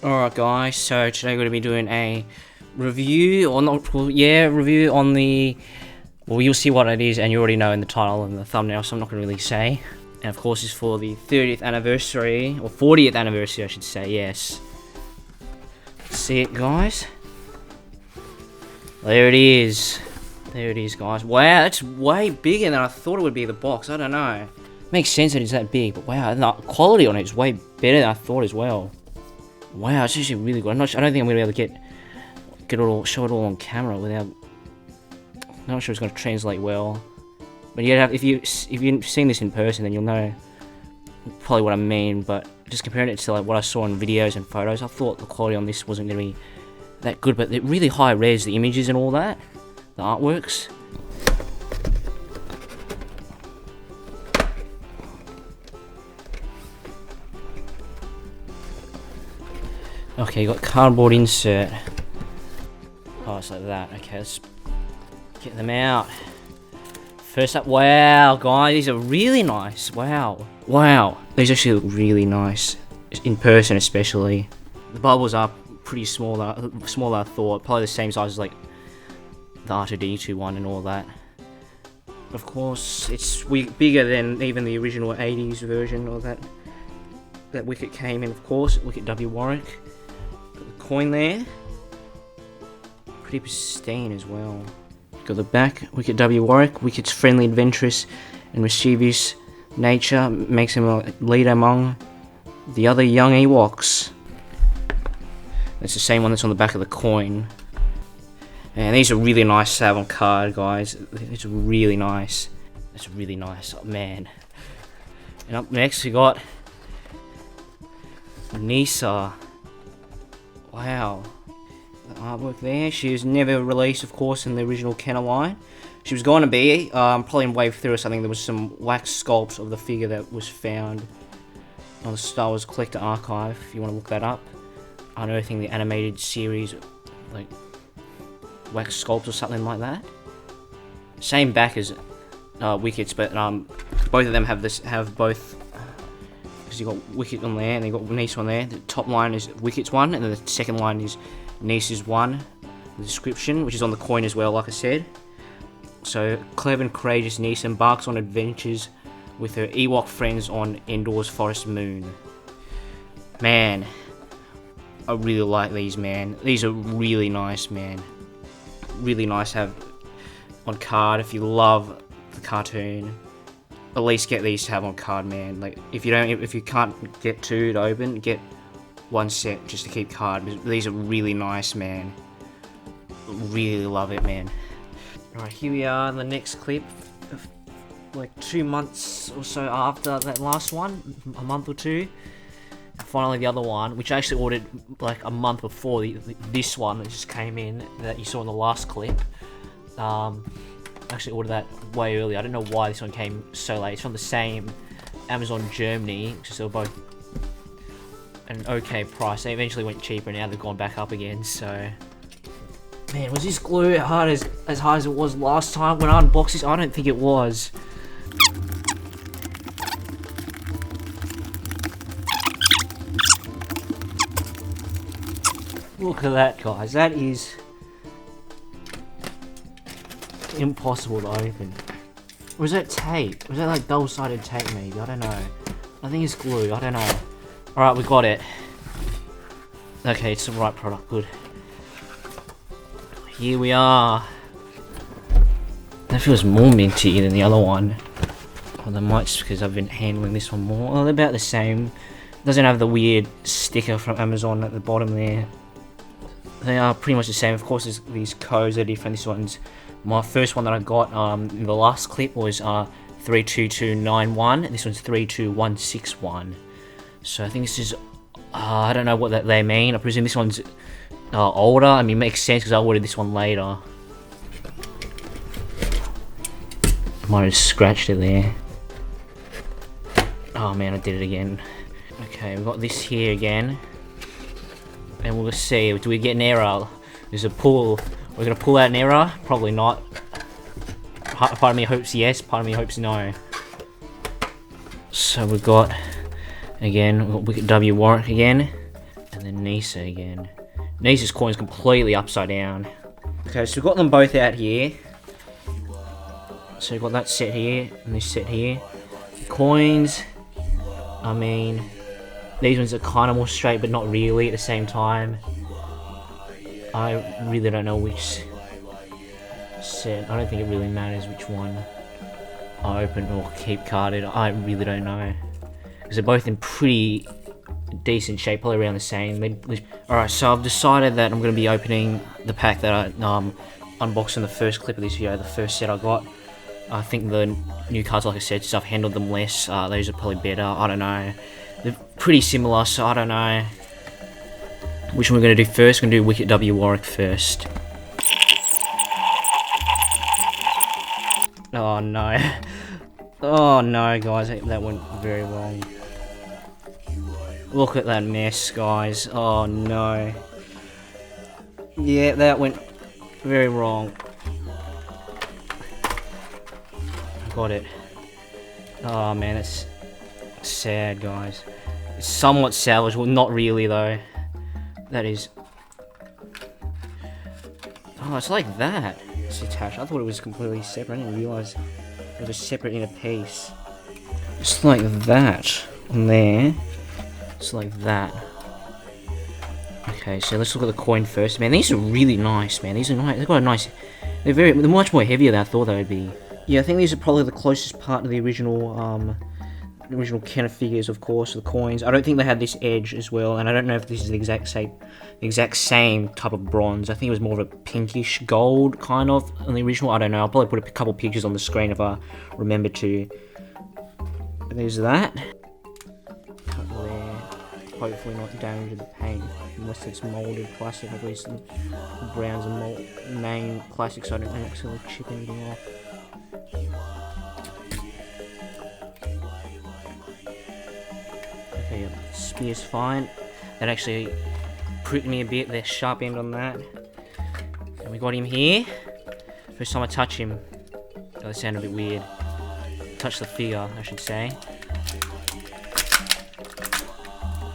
Alright guys, so today we're going to be doing a review, or not, well, yeah, review on the, well, you'll see what it is and you already know in the title and the thumbnail, so I'm not going to really say. And of course it's for the 30th anniversary, or 40th anniversary I should say, yes. See it guys? There it is. There it is guys. Wow, that's way bigger than I thought it would be, the box, I don't know. Makes sense that it's that big, but wow, the quality on it is way better than I thought as well. Wow, it's actually really good. I don't think I'm gonna be able to get it all, show it all on camera without. I'm not sure it's gonna translate well. But yeah, if you've seen this in person, then you'll know probably what I mean. But just comparing it to like what I saw in videos and photos, I thought the quality on this wasn't gonna be that good. But they're really high res, the images and all that, the artworks. Okay, you got cardboard insert. Oh, it's like that. Okay, let's get them out. First up, wow, guys, these are really nice. Wow. Wow, these actually look really nice. In person, especially. The bubbles are pretty small, smaller than I thought. Probably the same size as like the R2D2 one and all that. Of course, it's bigger than even the original 80s version or that Wicket came in, of course. Wicket W Warwick. Coin there, pretty pristine as well. Got the back, Wicket W Warwick. Wicket's friendly, adventurous, and mischievous nature makes him a leader among the other young Ewoks. That's the same one that's on the back of the coin. And these are really nice to have on card, guys. It's really nice. It's really nice, oh, man. And up next we got Kneesaa. Wow, the artwork there. She was never released, of course, in the original Kenner line. She was going to be, probably in Wave 3 or something. There was some wax sculpt of the figure that was found on the Star Wars Collector Archive, if you want to look that up. Unearthing the animated series, like wax sculpt or something like that. Same back as Wicket's, but both of them have both. You got Wicket on there, and you got Kneesaa on there. The top line is Wicket's one, and then the second line is Kneesaa's one. The description, which is on the coin as well, like I said. So, clever and courageous Kneesaa embarks on adventures with her Ewok friends on Endor's forest moon. Man, I really like these, man. These are really nice, man. Really nice to have on card if you love the cartoon. At least get these to have on card, man. Like if you can't get two to open, get one set just to keep card. These are really nice, man. Really love it, man. Alright, here we are in the next clip. Like 2 months or so after that last one, a month or two. Finally the other one, which I actually ordered like a month before this one that just came in that you saw in the last clip. I actually ordered that way early. I don't know why this one came so late. It's from the same Amazon Germany, because they were both an okay price. They eventually went cheaper, and now they've gone back up again. So, man, was this glue as hard as it was last time when I unboxed this? I don't think it was. Look at that, guys. That is impossible to open. Or is that tape? Was that like double-sided tape maybe? I don't know. I think it's glue. I don't know. Alright, we got it. Okay, it's the right product. Good. Here we are. That feels more minty than the other one. Well, that might just because I've been handling this one more. Well, they're about the same. Doesn't have the weird sticker from Amazon at the bottom there. They are pretty much the same. Of course, these codes are different. This one's my first one that I got in the last clip was 32291. This one's 32161. So I think this is I don't know what they mean. I presume this one's older. I mean, it makes sense because I ordered this one later. Might have scratched it there. Oh man, I did it again. Okay, we've got this here again. And we'll see, do we get an error? There's a pull. We're gonna pull out an error? Probably not. Part of me hopes yes, part of me hopes no. So we've got, again, we've got Wicket W Warwick again. And then Kneesaa again. Kneesaa's coin's completely upside down. Okay, so we've got them both out here. So we've got that set here, and this set here. The coins, I mean, these ones are kind of more straight, but not really at the same time. I really don't know which set. I don't think it really matters which one I open or keep carded. I really don't know. Because they're both in pretty decent shape, probably around the same. Alright, so I've decided that I'm going to be opening the pack that I unboxed in the first clip of this video, the first set I got. I think the new cards, like I said, I've handled them less. Those are probably better. I don't know. They're pretty similar, so I don't know which one we're going to do first. We're going to do Wicket W Warwick first. Oh no. Oh no, guys, that went very wrong. Look at that mess, guys. Oh no. Yeah, that went very wrong. Got it. Oh man, that's sad, guys. It's somewhat salvageable, not really though. That is. Oh, it's like that. It's attached. I thought it was completely separate. I didn't realise it was separate in a piece. It's like that on there. It's like that. Okay, so let's look at the coin first. Man, these are really nice, man. These are nice. They've got a nice. They're much more heavier than I thought they would be. Yeah, I think these are probably the closest part to the original Kenner figures, of course, the coins. I don't think they had this edge as well, and I don't know if this is the exact same type of bronze. I think it was more of a pinkish gold, kind of, on the original. I don't know. I'll probably put a couple pictures on the screen if I remember to. There's that. Cut there. Hopefully not damage the paint, unless it's molded plastic. At least the browns are main plastic, so I don't actually chip anything off. Okay, yeah, spear's fine. That actually pricked me a bit, the sharp end on that. And we got him here. First time I touch him. Oh, that sounded a bit weird. Touch the figure, I should say.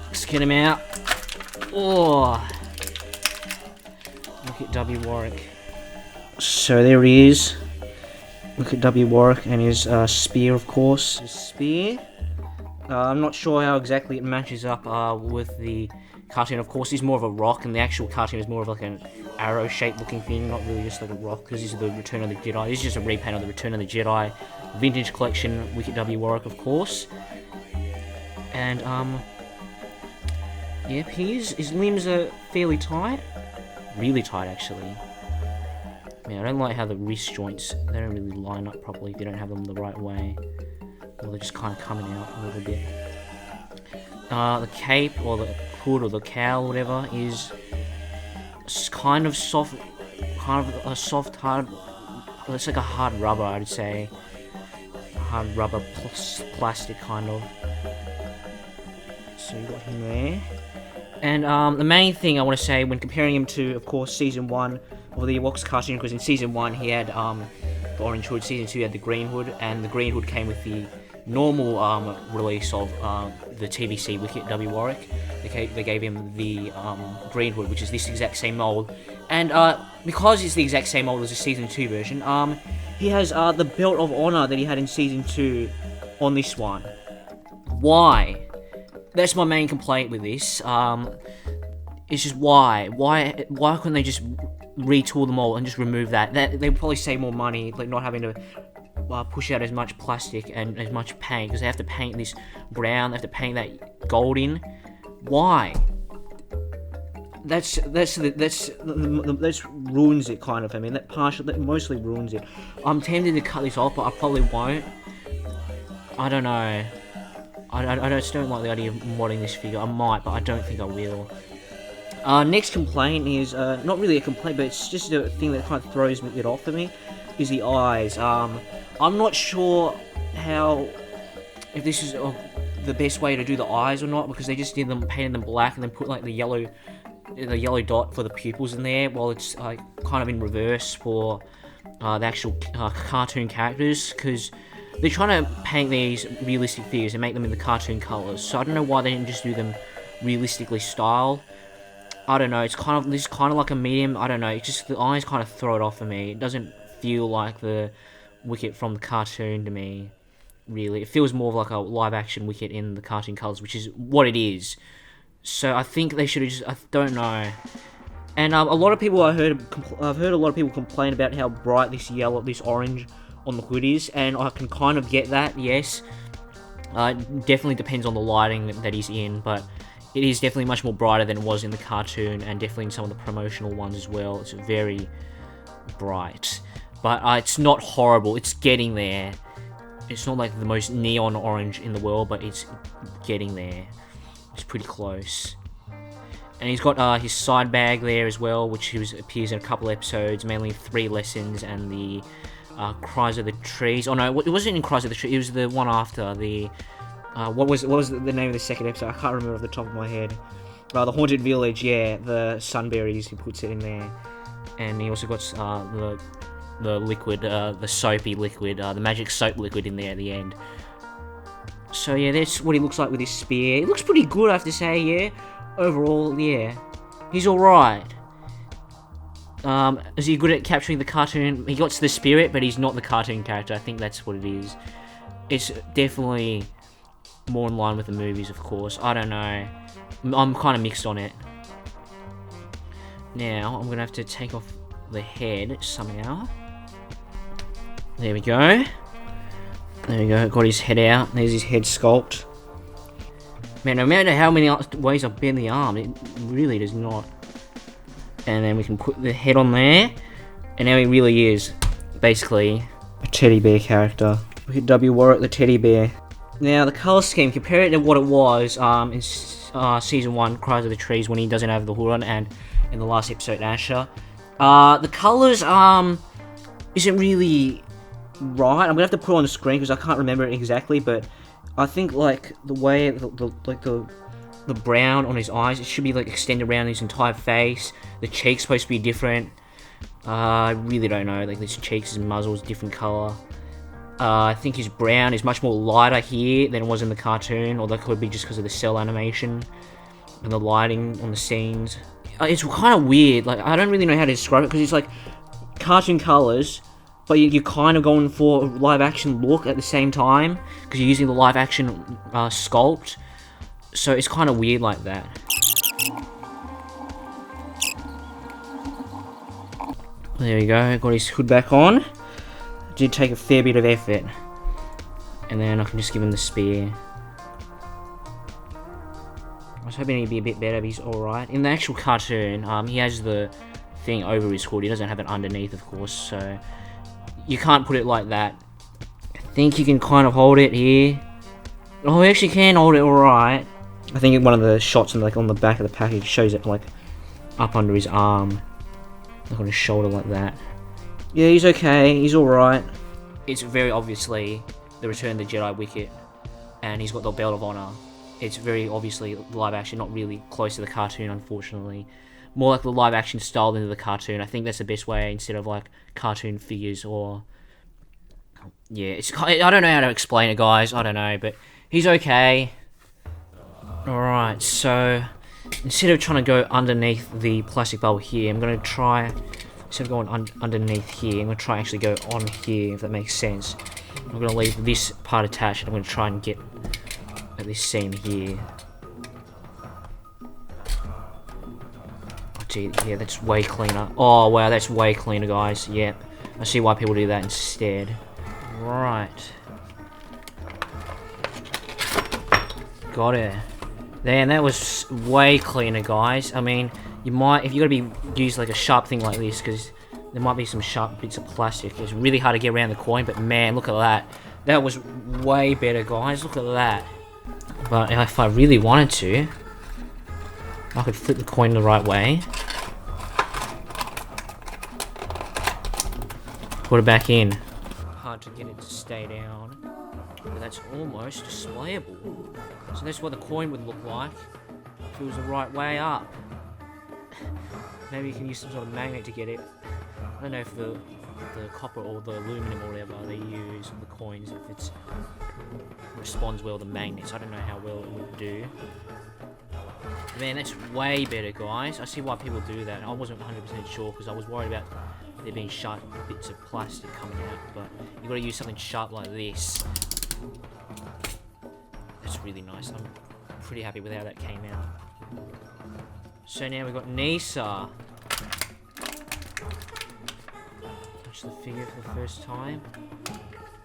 Let's get him out. Oh! Look at W Warwick. So there he is. Look at W Warwick and his spear, of course. His spear. I'm not sure how exactly it matches up with the cartoon. Of course, he's more of a rock, and the actual cartoon is more of like an arrow-shaped looking thing, not really just like a rock, because this is the Return of the Jedi. This is just a repaint of the Return of the Jedi vintage collection, Wicket W Warwick, of course. And yep, his limbs are fairly tight, really tight actually. Man, I don't like how the wrist joints, they don't really line up properly if you don't have them the right way. Or they're just kind of coming out a little bit. The cape, or the hood, or the cowl, whatever, is kind of soft, hard, it's like a hard rubber, I'd say. Hard rubber plus plastic, kind of. So you got him there. And the main thing I want to say when comparing him to, of course, Season 1 of the Ewoks cartoon, because in Season 1 he had the orange hood, Season 2 he had the green hood, and the green hood came with the normal release of the TVC Wicket W Warwick. They gave him the green hood, which is this exact same mold, and because it's the exact same mold as the Season 2 version, he has the belt of honor that he had in Season 2 on this one. Why? That's my main complaint with this. It's just why couldn't they just retool the mold and just remove that? They would probably save more money, like not having to push out as much plastic and as much paint, because they have to paint this brown, they have to paint that gold in. Why? That's ruins it, kind of. I mean, that mostly ruins it. I'm tempted to cut this off, but I probably won't. I don't know. I just don't like the idea of modding this figure. I might, but I don't think I will. Next complaint is not really a complaint, but it's just a thing that kind of throws it off for me. Is the eyes. I'm not sure if this is the best way to do the eyes or not, because they just painted them black and then put like the yellow dot for the pupils in there, while it's kind of in reverse for the actual cartoon characters, because they're trying to paint these realistic figures and make them in the cartoon colors. So I don't know why they didn't just do them realistically styled. I don't know. It's kind of this kind of like a medium. I don't know. It's just the eyes kind of throw it off for me. It doesn't feel like the Wicket from the cartoon to me. Really, it feels more of like a live action Wicket in the cartoon colours, which is what it is. So I think they should have just. I don't know. And a lot of people I've heard a lot of people complain about how bright this orange on the hood is, and I can kind of get that. Yes, it definitely depends on the lighting that he's in, but it is definitely much more brighter than it was in the cartoon, and definitely in some of the promotional ones as well. It's very bright, but it's not horrible. It's getting there. It's not like the most neon orange in the world, but it's getting there. It's pretty close. And he's got his side bag there as well, which appears in a couple episodes, mainly 3 Lessons and the Cries of the Trees. Oh no, it wasn't in Cries of the Trees. It was the one after the. What was the name of the second episode? I can't remember off the top of my head. The Haunted Village. Yeah, the Sunberries. He puts it in there, and he also got the liquid, the soapy liquid, the magic soap liquid in there at the end. So yeah, that's what he looks like with his spear. It looks pretty good, I have to say. Yeah. Overall, yeah, he's alright. Is he good at capturing the cartoon? He got the spirit, but he's not the cartoon character. I think that's what it is. It's definitely more in line with the movies, of course. I don't know. I'm kind of mixed on it. Now, I'm going to have to take off the head somehow. There we go. There we go. Got his head out. There's his head sculpt. Man, no matter how many ways I bend the arm, it really does not. And then we can put the head on there. And now he really is, basically, a teddy bear character. Wicket W. Warwick, the teddy bear. Now, the colour scheme, compare it to what it was in Season 1, Cries of the Trees, when he doesn't have the hood on, and in the last episode, Asher. The colours, isn't really right. I'm going to have to put it on the screen, because I can't remember it exactly, but I think, like, the way, the brown on his eyes, it should be, like, extended around his entire face. The cheek's supposed to be different. I really don't know. Like, his cheeks, his muzzle is different colour. I think his brown is much more lighter here than it was in the cartoon, or that could be just because of the cell animation and the lighting on the scenes. It's kind of weird. Like, I don't really know how to describe it, because it's, like, cartoon colours, but you're kind of going for a live-action look at the same time, because you're using the live-action sculpt. So it's kind of weird like that. There we go, got his hood back on. Did take a fair bit of effort. And then I can just give him the spear. I was hoping he'd be a bit better, but he's alright. In the actual cartoon, he has the thing over his hood. He doesn't have it underneath, of course, so you can't put it like that. I think you can kind of hold it here. Oh, we actually can hold it alright. I think one of the shots on the back of the package shows it, like, up under his arm. Like on his shoulder like that. Yeah, he's okay. He's alright. It's very obviously the Return of the Jedi Wicket. And he's got the Belt of Honor. It's very obviously live action, not really close to the cartoon, unfortunately. More like the live action style than the cartoon. I think that's the best way, instead of like cartoon figures or... Yeah, I don't know how to explain it, guys. I don't know, but he's okay. Alright, so instead of trying to go underneath the plastic bubble here, I'm going to try, instead of going underneath here, I'm going to try actually go on here, if that makes sense. I'm going to leave this part attached, and I'm going to try and get at this seam here. Oh, gee, yeah, that's way cleaner. Oh, wow, that's way cleaner, guys. Yep. I see why people do that instead. Right. Got it. Then that was way cleaner, guys. I mean, you might, if you're gonna use like a sharp thing like this, because there might be some sharp bits of plastic. It's really hard to get around the coin, but man, look at that. That was way better, guys. Look at that. But if I really wanted to, I could flip the coin the right way. Put it back in. Hard to get it to stay down. But that's almost displayable. So that's what the coin would look like if it was the right way up. Maybe you can use some sort of magnet to get it. I don't know if the copper or the aluminum or whatever they use on the coins, if it responds well to magnets. I don't know how well it would do. Man, that's way better, guys. I see why people do that. I wasn't 100% sure because I was worried about there being sharp bits of plastic coming out, but you got to use something sharp like this. That's really nice. I'm pretty happy with how that came out. So now we've got Kneesaa. Touch the figure for the first time.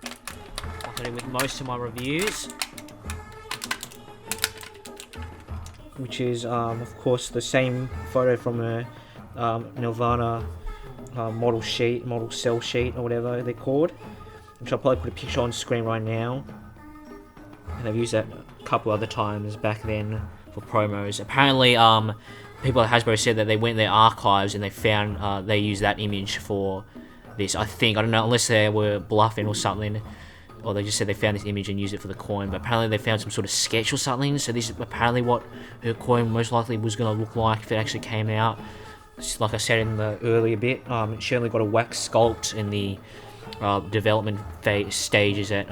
Like I do with most of my reviews. Which is, of course, the same photo from a Nirvana model cell sheet, or whatever they're called. Which I'll probably put a picture on screen right now. And I've used that a couple other times back then for promos. Apparently, people at Hasbro said that they went in their archives and they found they used that image for this. I don't know, unless they were bluffing or something. Or they just said they found this image and used it for the coin, but apparently they found some sort of sketch or something, so this is apparently what her coin most likely was going to look like if it actually came out. Just like I said in the earlier bit, she only got a wax sculpt in the development stages at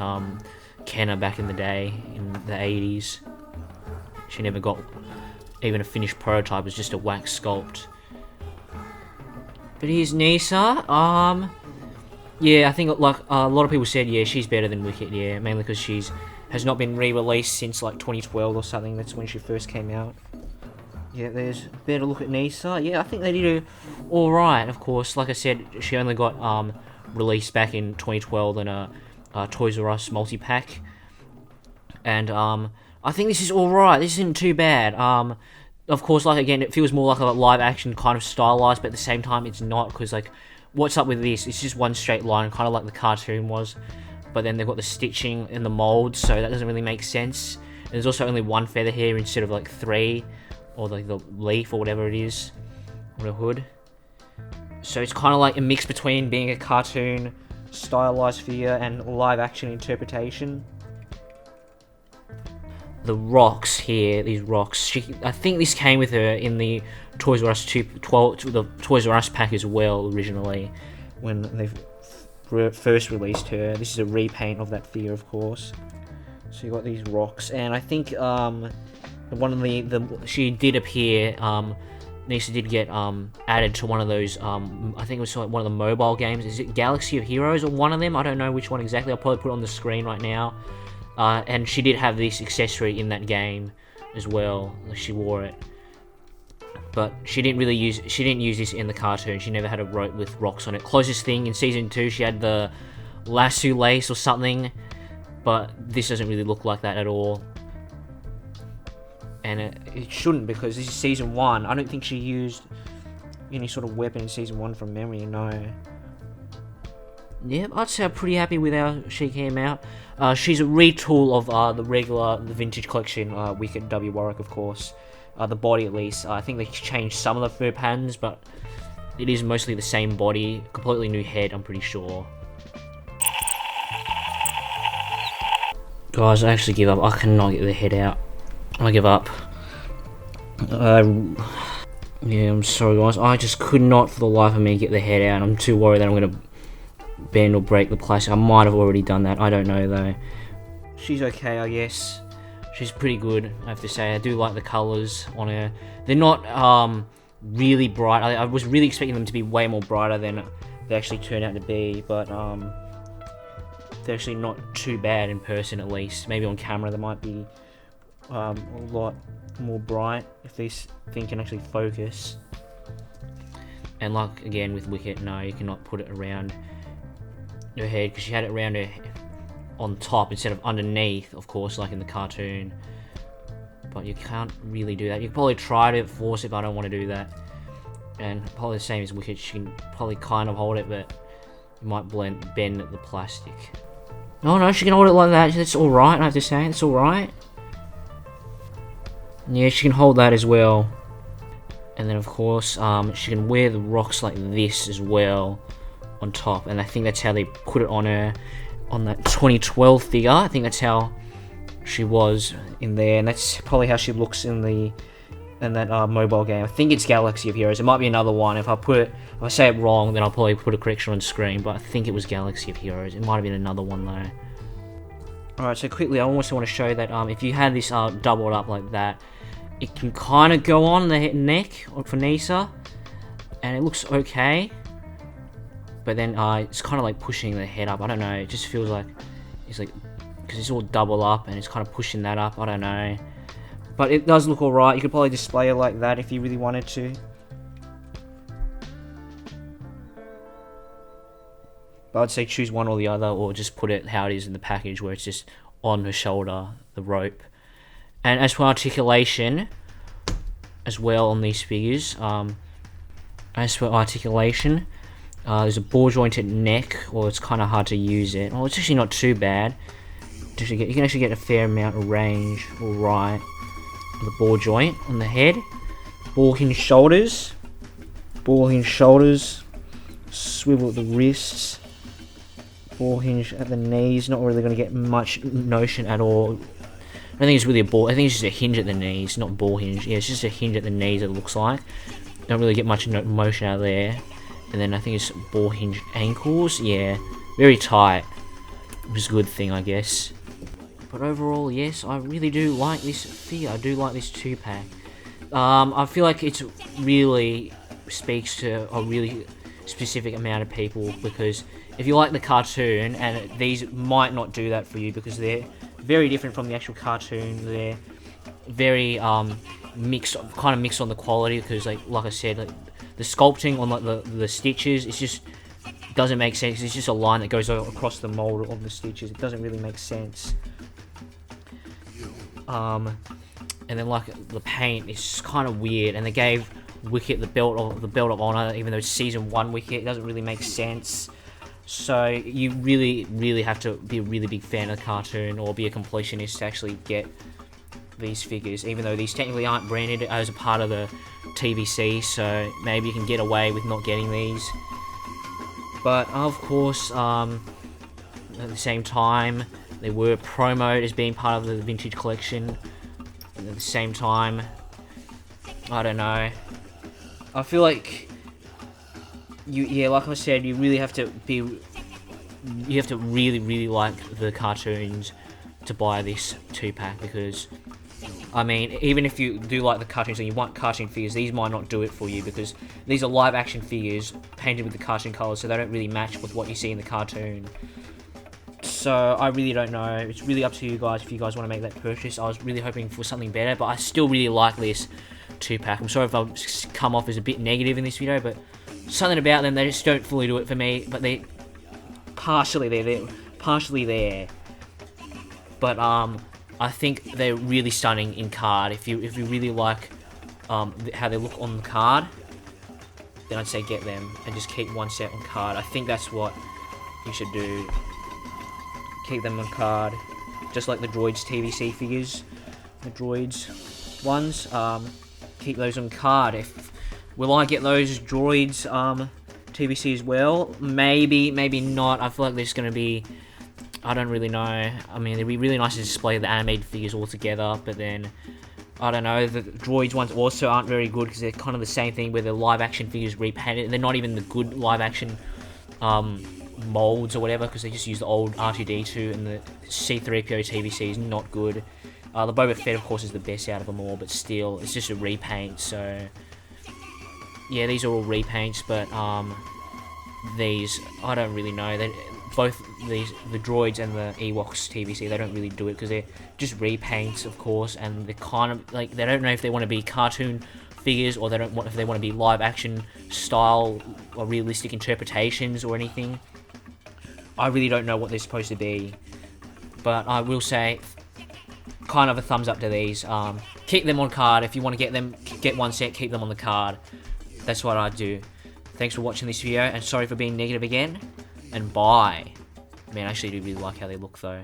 Kenner back in the day, in the 80s. She never got even a finished prototype, it was just a wax sculpt. But here's Kneesaa. Yeah, I think like a lot of people said, yeah, she's better than Wicket, yeah, mainly because she's has not been re-released since like 2012 or something. That's when she first came out. Yeah, there's a better look at Kneesaa. Yeah, I think they did all right. Of course, like I said, she only got released back in 2012 in a Toys R Us multi-pack, and I think this is all right. This isn't too bad. Of course, like again, it feels more like a live-action kind of stylized, but at the same time, it's not, because like, what's up with this? It's just one straight line, kind of like the cartoon was, but then they've got the stitching in the mold, so that doesn't really make sense. And there's also only one feather here instead of like 3, or like the leaf or whatever it is on the hood. So it's kind of like a mix between being a cartoon stylized figure and live-action interpretation. The rocks here, these rocks, I think this came with her in the Toys R Us the Toys R Us pack as well originally, when they first released her. This is a repaint of that figure, of course. So you got these rocks, and I think one of she did appear. Kneesaa did get added to one of those. I think it was like one of the mobile games. Is it Galaxy of Heroes or one of them? I don't know which one exactly. I'll probably put it on the screen right now. And she did have this accessory in that game as well. She wore it, but she didn't use this in the cartoon. She never had a rope with rocks on it. Closest thing in season 2, she had the lasso lace or something, but this doesn't really look like that at all. And it shouldn't, because this is season 1. I don't think she used any sort of weapon in season 1 from memory. No. Yep, I'd say I'm pretty happy with how she came out. She's a retool of the vintage collection, Wicket W. Warwick, of course. The body, at least. I think they changed some of the fur patterns, but it is mostly the same body. Completely new head, I'm pretty sure. Guys, I actually give up. I cannot get the head out. I give up. Yeah, I'm sorry, guys. I just could not, for the life of me, get the head out. I'm too worried that I'm going to bend or break the plastic. I might have already done that. I don't know, though. She's okay, I guess. She's pretty good, I have to say. I do like the colours on her. They're not really bright. I was really expecting them to be way more brighter than they actually turned out to be, but they're actually not too bad in person, at least. Maybe on camera they might be a lot more bright if this thing can actually focus. And like again with Wicket, no, you cannot put it around her head, because she had it around her on top instead of underneath, of course, like in the cartoon. But you can't really do that. You can probably try to force it, but I don't want to do that. And probably the same as Wicket, she can probably kind of hold it, but you might bend the plastic. No, she can hold it like that. That's alright, I have to say. It's alright. Yeah, she can hold that as well. And then, of course, she can wear the rocks like this as well on top. And I think that's how they put it on her on that 2012 figure. I think that's how she was in there. And that's probably how she looks in that mobile game. I think it's Galaxy of Heroes. It might be another one. If I say it wrong, then I'll probably put a correction on screen. But I think it was Galaxy of Heroes. It might have been another one, though. Alright, so quickly, I also want to show that if you had this doubled up like that, It can kind of go on the neck for Kneesaa, and it looks okay. But then it's kind of like pushing the head up. I don't know. It just feels like it's like, because it's all double up and it's kind of pushing that up. I don't know. But it does look alright. You could probably display it like that if you really wanted to. But I'd say choose one or the other, or just put it how it is in the package, where it's just on the shoulder, the rope. And as for articulation, as well on these figures, there's a ball jointed neck, or it's kind of hard to use it. Oh, it's actually not too bad. You can actually get a fair amount of range, alright. The ball joint on the head, ball hinge shoulders, swivel at the wrists, ball hinge at the knees. Not really going to get much notion at all. I don't think it's really a ball. I think it's just a hinge at the knees, not ball hinge. Yeah, it's just a hinge at the knees, it looks like. Don't really get much motion out of there. And then I think it's ball hinge ankles. Yeah, very tight, which is a good thing, I guess. But overall, yes, I really do like this figure. I do like this 2-pack. I feel like it really speaks to a really specific amount of people, because if you like the cartoon, and these might not do that for you because they're very different from the actual cartoon. They're very mixed on the quality, because like I said, like, the sculpting on like the stitches, it's just doesn't make sense. It's just a line that goes across the mold of the stitches. It doesn't really make sense. And then like the paint is kind of weird, and they gave Wicket the belt of honor, even though it's season 1 Wicket. It doesn't really make sense. So you really have to be a really big fan of the cartoon, or be a completionist to actually get these figures, even though these technically aren't branded as a part of the TVC, so maybe you can get away with not getting these. But of course, at the same time, they were promoted as being part of the vintage collection. And at the same time, I don't know. I feel like like I said, you really have to be. You have to really like the cartoons to buy this 2-pack, because I mean, even if you do like the cartoons and you want cartoon figures, these might not do it for you, because these are live action figures painted with the cartoon colors, so they don't really match with what you see in the cartoon. So I really don't know. It's really up to you guys if you guys want to make that purchase. I was really hoping for something better, but I still really like this 2-pack. I'm sorry if I've come off as a bit negative in this video, but something about them, they just don't fully do it for me. But they're partially there. They're partially there. But I think they're really stunning in card. If you really like how they look on the card, then I'd say get them and just keep one set on card. I think that's what you should do. Keep them on card, just like the Droids TVC figures, the Droids ones. Keep those on card. Will I get those Droids TVC as well? Maybe not. I feel like there's gonna be. I don't really know. I mean, it'd be really nice to display the animated figures all together, but then I don't know. The Droids ones also aren't very good, because they're kind of the same thing where the live action figures repainted. They're not even the good live action molds or whatever, because they just use the old R2D2, and the C3PO TVC is not good. The Boba Fett, of course, is the best out of them all, but still, it's just a repaint. So yeah, these are all repaints, but these, I don't really know. Both the Droids and the Ewoks TVC, they don't really do it, because they're just repaints, of course, and they're kind of like, they don't know if they want to be cartoon figures, or if they want to be live action style or realistic interpretations or anything. I really don't know what they're supposed to be, but I will say kind of a thumbs up to these. Keep them on card. If you want to get them, get one set, keep them on the card. That's what I do. Thanks for watching this video, and sorry for being negative again, and bye. Man, I actually do really like how they look though.